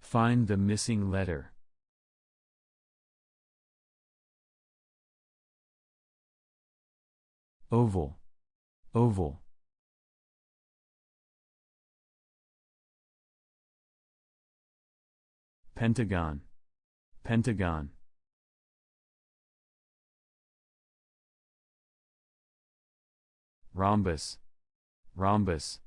Find the missing letter. Oval, oval. Pentagon, pentagon. Rhombus, rhombus.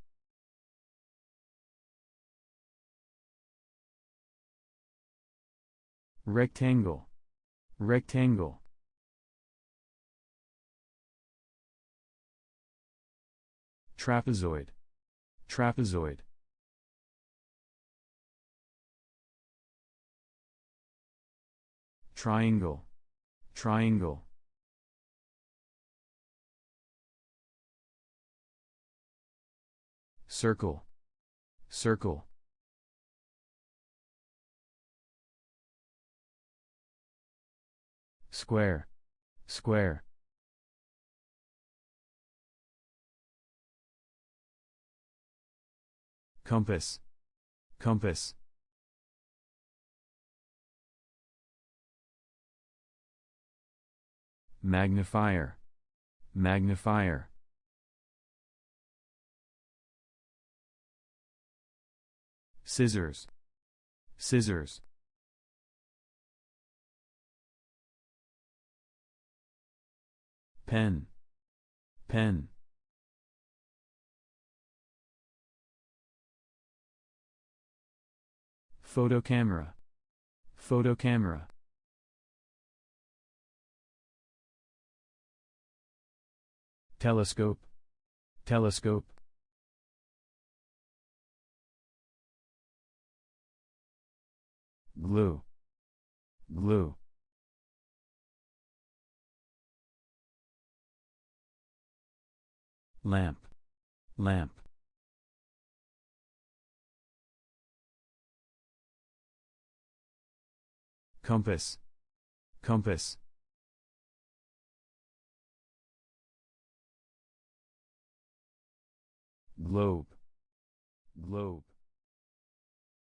Rectangle, rectangle. Trapezoid, trapezoid. Triangle, triangle. Circle, circle. Square, square. Compass, compass. Magnifier, magnifier. Scissors, scissors. Pen, pen. Photo camera, photo camera. Telescope, telescope. Glue, glue. Lamp, lamp. Compass, compass. Globe, globe.